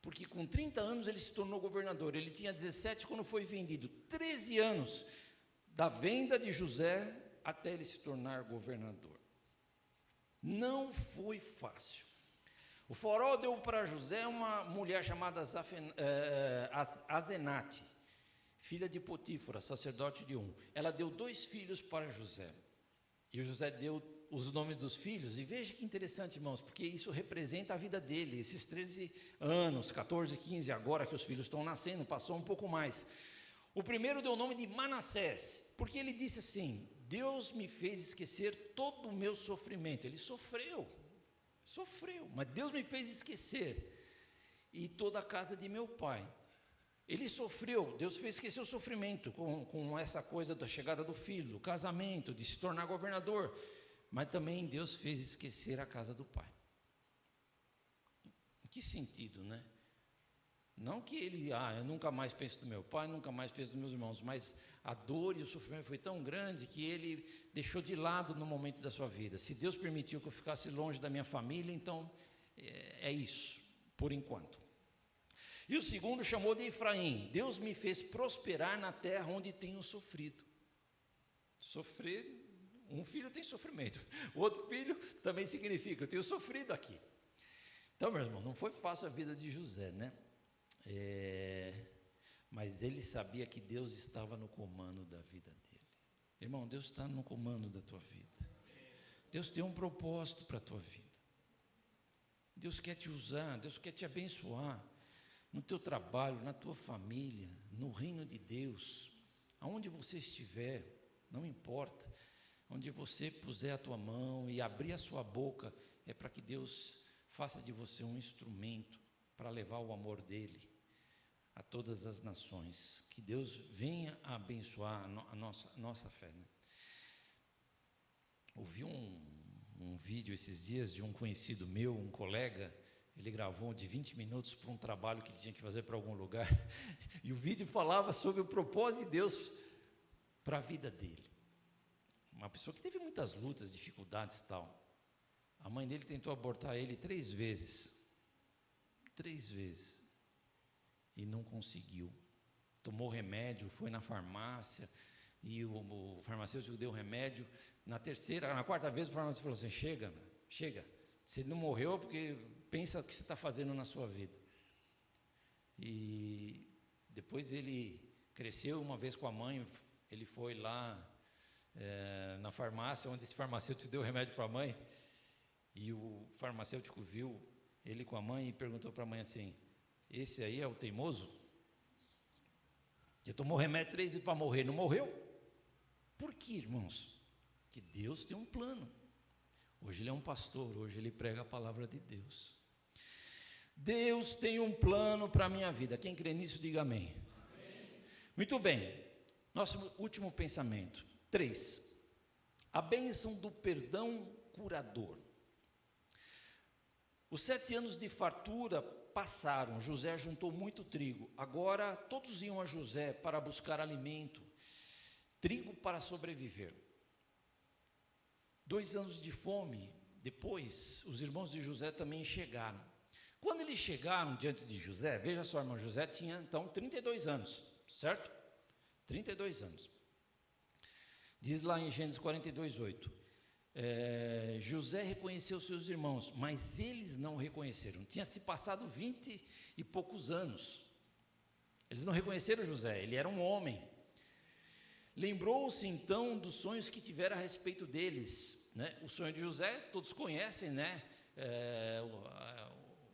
porque com 30 anos ele se tornou governador, ele tinha 17 quando foi vendido, 13 anos da venda de José até ele se tornar governador. Não foi fácil. O Faraó deu para José uma mulher chamada Azenate, filha de Potífera, sacerdote de Ela deu 2 filhos para José, e o José deu os nomes dos filhos, e veja que interessante, irmãos, porque isso representa a vida dele, esses 13 anos, 14, 15, agora que os filhos estão nascendo, passou um pouco mais. O primeiro deu o nome de Manassés, porque ele disse assim, Deus me fez esquecer todo o meu sofrimento. Ele sofreu, mas Deus me fez esquecer, e toda a casa de meu pai. Ele sofreu, Deus fez esquecer o sofrimento, com essa coisa da chegada do filho, do casamento, de se tornar governador, mas também Deus fez esquecer a casa do pai. Em que sentido, né? Não que ele, eu nunca mais penso do meu pai, nunca mais penso dos meus irmãos, mas a dor e o sofrimento foi tão grande que ele deixou de lado no momento da sua vida. Se Deus permitiu que eu ficasse longe da minha família, então é isso, por enquanto. E o segundo chamou de Efraim, Deus me fez prosperar na terra onde tenho sofrido. Sofrer, um filho tem sofrimento, o outro filho também significa, eu tenho sofrido aqui. Então, meu irmão, não foi fácil a vida de José, né? Mas ele sabia que Deus estava no comando da vida dele. Irmão, Deus está no comando da tua vida. Deus tem um propósito para a tua vida. Deus quer te usar, Deus quer te abençoar no teu trabalho, na tua família, no reino de Deus, aonde você estiver, não importa, onde você puser a tua mão e abrir a sua boca, é para que Deus faça de você um instrumento para levar o amor dele a todas as nações, que Deus venha a abençoar a nossa fé, né? Ouvi um vídeo esses dias de um conhecido meu, um colega, ele gravou de 20 minutos para um trabalho que ele tinha que fazer para algum lugar, e o vídeo falava sobre o propósito de Deus para a vida dele. Uma pessoa que teve muitas lutas, dificuldades e tal. A mãe dele tentou abortar ele 3 vezes. 3 vezes. E não conseguiu. Tomou remédio, foi na farmácia, e o farmacêutico deu remédio. Na 4ª vez, o farmacêutico falou assim, chega. Se ele não morreu, é porque pensa o que você está fazendo na sua vida. E depois ele cresceu uma vez com a mãe, ele foi lá na farmácia, onde esse farmacêutico deu remédio para a mãe, e o farmacêutico viu ele com a mãe e perguntou para a mãe assim, esse aí é o teimoso? Ele tomou remédio 3 vezes para morrer, não morreu? Por quê, irmãos? Que Deus tem um plano. Hoje ele é um pastor, hoje ele prega a palavra de Deus. Deus tem um plano para a minha vida. Quem crê nisso, diga amém. Amém. Muito bem, nosso último pensamento. 3. A bênção do perdão curador. Os 7 anos de fartura passaram, José juntou muito trigo. Agora todos iam a José para buscar alimento, trigo para sobreviver. 2 anos de fome depois, os irmãos de José também chegaram. Quando eles chegaram diante de José, veja só, irmão, José tinha então 32 anos, certo? 32 anos. Diz lá em Gênesis 42:8, José reconheceu seus irmãos, mas eles não reconheceram. Tinha se passado 20 e poucos anos. Eles não reconheceram José, ele era um homem. Lembrou-se então dos sonhos que tivera a respeito deles. né? O sonho de José, todos conhecem, né?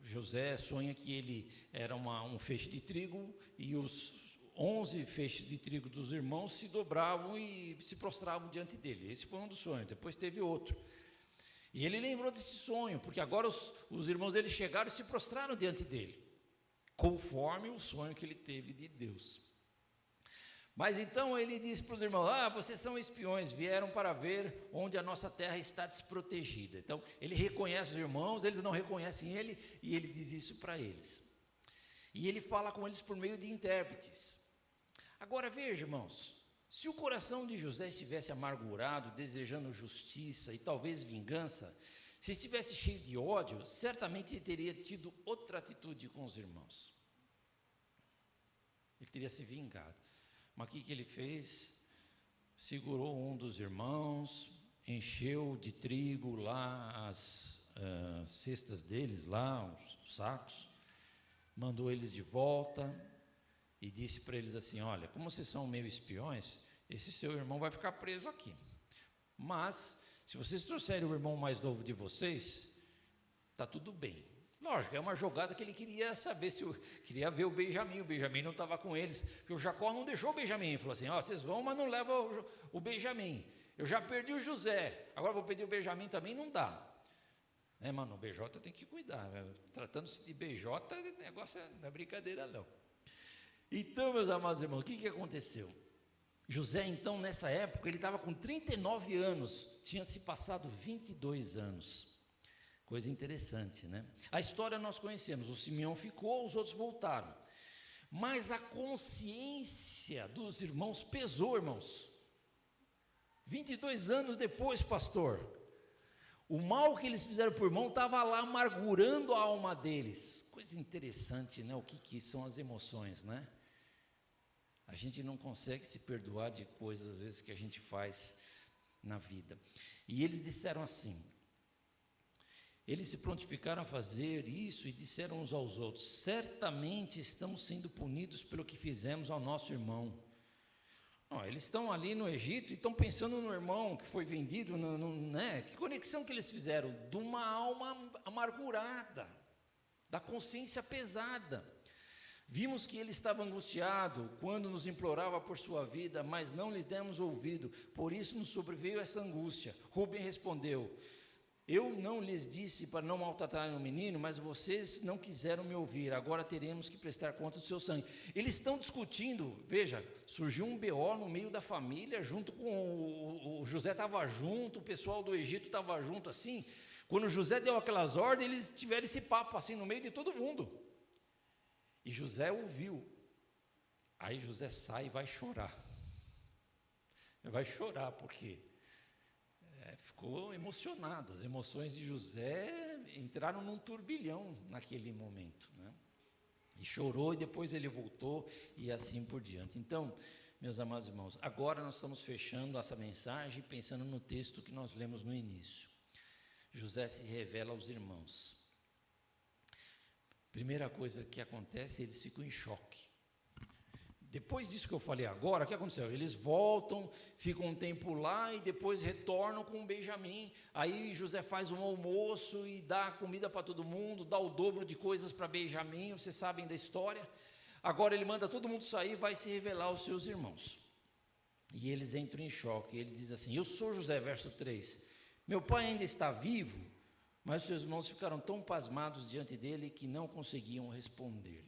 José sonha que ele era um feixe de trigo e os 11 feixes de trigo dos irmãos se dobravam e se prostravam diante dele. Esse foi um dos sonhos. Depois teve outro. E ele lembrou desse sonho, porque agora os irmãos dele chegaram e se prostraram diante dele, conforme o sonho que ele teve de Deus. Mas então ele disse para os irmãos: vocês são espiões, vieram para ver onde a nossa terra está desprotegida. Então ele reconhece os irmãos, eles não reconhecem ele, e ele diz isso para eles. E ele fala com eles por meio de intérpretes. Agora veja, irmãos, se o coração de José estivesse amargurado, desejando justiça e talvez vingança, se estivesse cheio de ódio, certamente ele teria tido outra atitude com os irmãos. Ele teria se vingado. Mas o que ele fez? Segurou um dos irmãos, encheu de trigo lá as cestas deles, lá os sacos, mandou eles de volta e disse para eles assim: olha, como vocês são meio espiões, esse seu irmão vai ficar preso aqui. Mas, se vocês trouxerem o irmão mais novo de vocês, está tudo bem. Lógico, é uma jogada que ele queria saber, queria ver o Benjamim não estava com eles, porque o Jacó não deixou o Benjamim, ele falou assim: vocês vão, mas não levam o Benjamim. Eu já perdi o José, agora vou perder o Benjamim também, não dá. Mano, o BJ tem que cuidar, né? Tratando-se de BJ, o negócio não é brincadeira não. Então, meus amados irmãos, o que aconteceu? José, então, nessa época, ele estava com 39 anos, tinha se passado 22 anos. Coisa interessante, né? A história nós conhecemos, o Simeão ficou, os outros voltaram. Mas a consciência dos irmãos pesou, irmãos. 22 anos depois, pastor, o mal que eles fizeram por irmão estava lá amargurando a alma deles. Coisa interessante, né? O que são as emoções, né? A gente não consegue se perdoar de coisas, às vezes, que a gente faz na vida. E eles disseram assim, eles se prontificaram a fazer isso e disseram uns aos outros: certamente estamos sendo punidos pelo que fizemos ao nosso irmão. Eles estão ali no Egito e estão pensando no irmão que foi vendido, né? Que conexão que eles fizeram? De uma alma amargurada, da consciência pesada. Vimos que ele estava angustiado quando nos implorava por sua vida, mas não lhe demos ouvido, por isso nos sobreveio essa angústia. Rubem respondeu: eu não lhes disse para não maltratarem o menino, mas vocês não quiseram me ouvir, agora teremos que prestar conta do seu sangue. Eles estão discutindo, veja, surgiu um BO no meio da família, junto com o José estava junto, o pessoal do Egito estava junto assim. Quando José deu aquelas ordens, eles tiveram esse papo assim no meio de todo mundo. E José ouviu. Aí José sai e vai chorar. Vai chorar porque ficou emocionado. As emoções de José entraram num turbilhão naquele momento, né? E chorou, e depois ele voltou, e assim por diante. Então, meus amados irmãos, agora nós estamos fechando essa mensagem, pensando no texto que nós lemos no início. José se revela aos irmãos. Primeira coisa que acontece, eles ficam em choque. Depois disso que eu falei agora, o que aconteceu? Eles voltam, ficam um tempo lá e depois retornam com o Benjamim. Aí José faz um almoço e dá comida para todo mundo, dá o dobro de coisas para Benjamim, vocês sabem da história. Agora ele manda todo mundo sair e vai se revelar aos seus irmãos. E eles entram em choque. Ele diz assim: eu sou José, verso 3. Meu pai ainda está vivo? Mas seus irmãos ficaram tão pasmados diante dele que não conseguiam responder.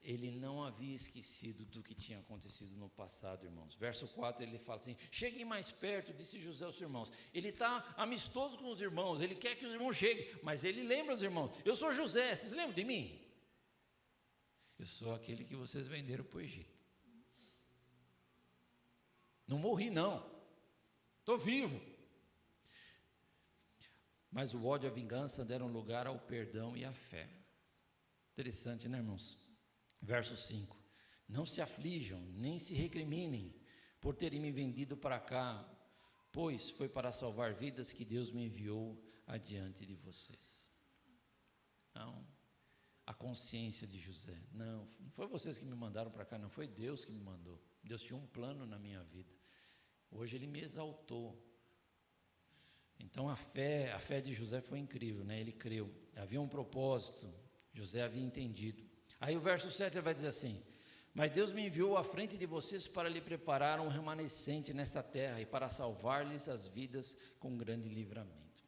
Ele não havia esquecido do que tinha acontecido no passado, irmãos. Verso 4, ele fala assim: cheguem mais perto, disse José aos irmãos. Ele está amistoso com os irmãos, ele quer que os irmãos cheguem, mas ele lembra os irmãos: eu sou José, vocês lembram de mim? Eu sou aquele que vocês venderam para o Egito. Não morri não, estou vivo. Mas o ódio e a vingança deram lugar ao perdão e à fé. Interessante, né, irmãos? Verso 5: não se aflijam, nem se recriminem por terem me vendido para cá, pois foi para salvar vidas que Deus me enviou adiante de vocês. Não, a consciência de José: não foi vocês que me mandaram para cá, não, foi Deus que me mandou. Deus tinha um plano na minha vida. Hoje ele me exaltou. Então a fé de José foi incrível, né? Ele creu, havia um propósito, José havia entendido. Aí o verso 7 ele vai dizer assim: mas Deus me enviou à frente de vocês para lhe preparar um remanescente nessa terra e para salvar-lhes as vidas com grande livramento.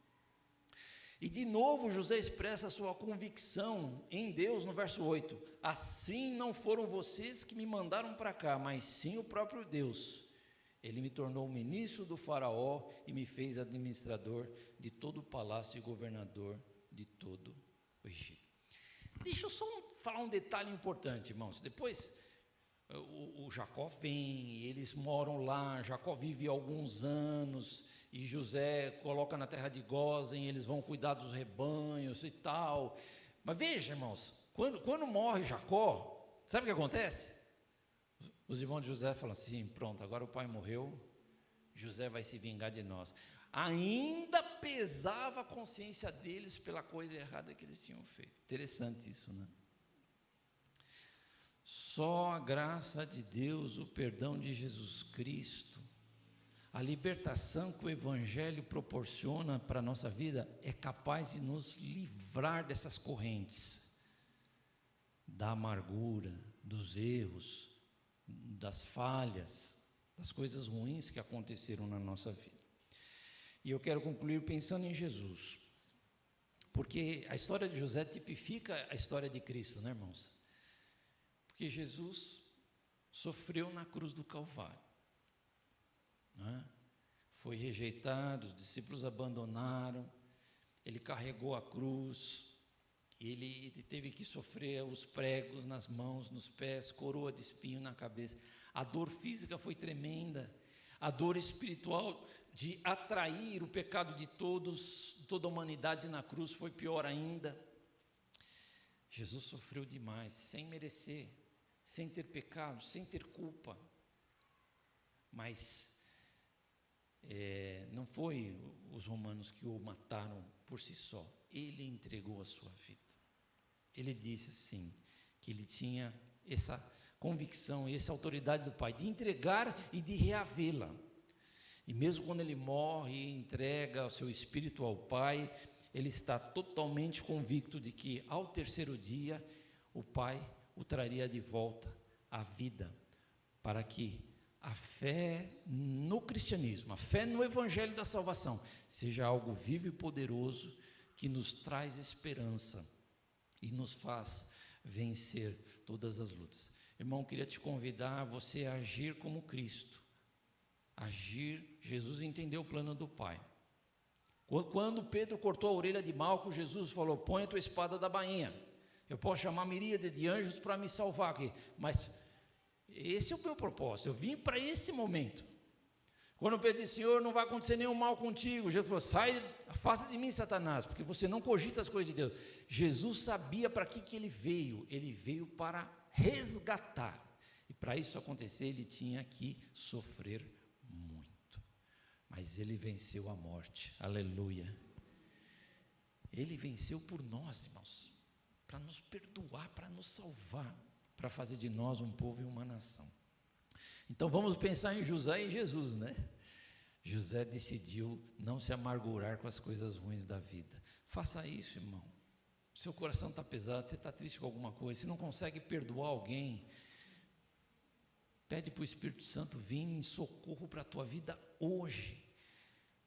E de novo José expressa a sua convicção em Deus no verso 8: assim não foram vocês que me mandaram para cá, mas sim o próprio Deus. Ele me tornou ministro do faraó e me fez administrador de todo o palácio e governador de todo o Egito. Deixa eu só falar um detalhe importante, irmãos. Depois o Jacó vem, eles moram lá, Jacó vive alguns anos, e José coloca na terra de Gósen, eles vão cuidar dos rebanhos e tal. Mas veja, irmãos, quando morre Jacó, sabe o que acontece? Os irmãos de José falam assim: pronto, agora o pai morreu, José vai se vingar de nós. Ainda pesava a consciência deles pela coisa errada que eles tinham feito. Interessante isso, né? Só a graça de Deus, o perdão de Jesus Cristo, a libertação que o Evangelho proporciona para a nossa vida é capaz de nos livrar dessas correntes, da amargura, dos erros, das falhas, das coisas ruins que aconteceram na nossa vida. E eu quero concluir pensando em Jesus, porque a história de José tipifica a história de Cristo, né, irmãos? Porque Jesus sofreu na cruz do Calvário, né? Foi rejeitado, os discípulos abandonaram, ele carregou a cruz, ele teve que sofrer os pregos nas mãos, nos pés, coroa de espinho na cabeça. A dor física foi tremenda, a dor espiritual de atrair o pecado de toda a humanidade na cruz foi pior ainda. Jesus sofreu demais, sem merecer, sem ter pecado, sem ter culpa. Mas não foi os romanos que o mataram por si só, ele entregou a sua vida. Ele disse assim, que ele tinha essa convicção e essa autoridade do Pai de entregar e de reavê-la. E mesmo quando ele morre e entrega o seu espírito ao Pai, ele está totalmente convicto de que ao terceiro dia o Pai o traria de volta à vida, para que a fé no cristianismo, a fé no Evangelho da salvação, seja algo vivo e poderoso que nos traz esperança e nos faz vencer todas as lutas. Irmão, queria te convidar a você a agir como Cristo. Agir, Jesus entendeu o plano do Pai. Quando Pedro cortou a orelha de Malco, Jesus falou: põe a tua espada da bainha. Eu posso chamar miríade de anjos para me salvar aqui, mas esse é o meu propósito, eu vim para esse momento. Quando Pedro disse: Senhor, não vai acontecer nenhum mal contigo, Jesus falou: sai, afasta de mim, Satanás, porque você não cogita as coisas de Deus. Jesus sabia para que ele veio para resgatar, e para isso acontecer ele tinha que sofrer muito, mas ele venceu a morte, aleluia. Ele venceu por nós, irmãos, para nos perdoar, para nos salvar, para fazer de nós um povo e uma nação. Então vamos pensar em José e Jesus, né? José decidiu não se amargurar com as coisas ruins da vida. Faça isso, irmão. Seu coração está pesado, você está triste com alguma coisa, você não consegue perdoar alguém, pede para o Espírito Santo vir em socorro para a tua vida hoje,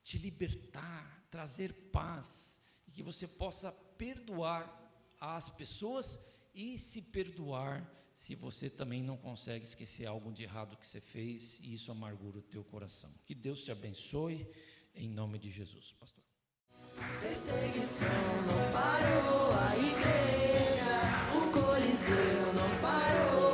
te libertar, trazer paz, e que você possa perdoar as pessoas e se perdoar se você também não consegue esquecer algo de errado que você fez e isso amargura o teu coração. Que Deus te abençoe, em nome de Jesus, pastor. Perseguição não parou, a igreja, o Coliseu não parou.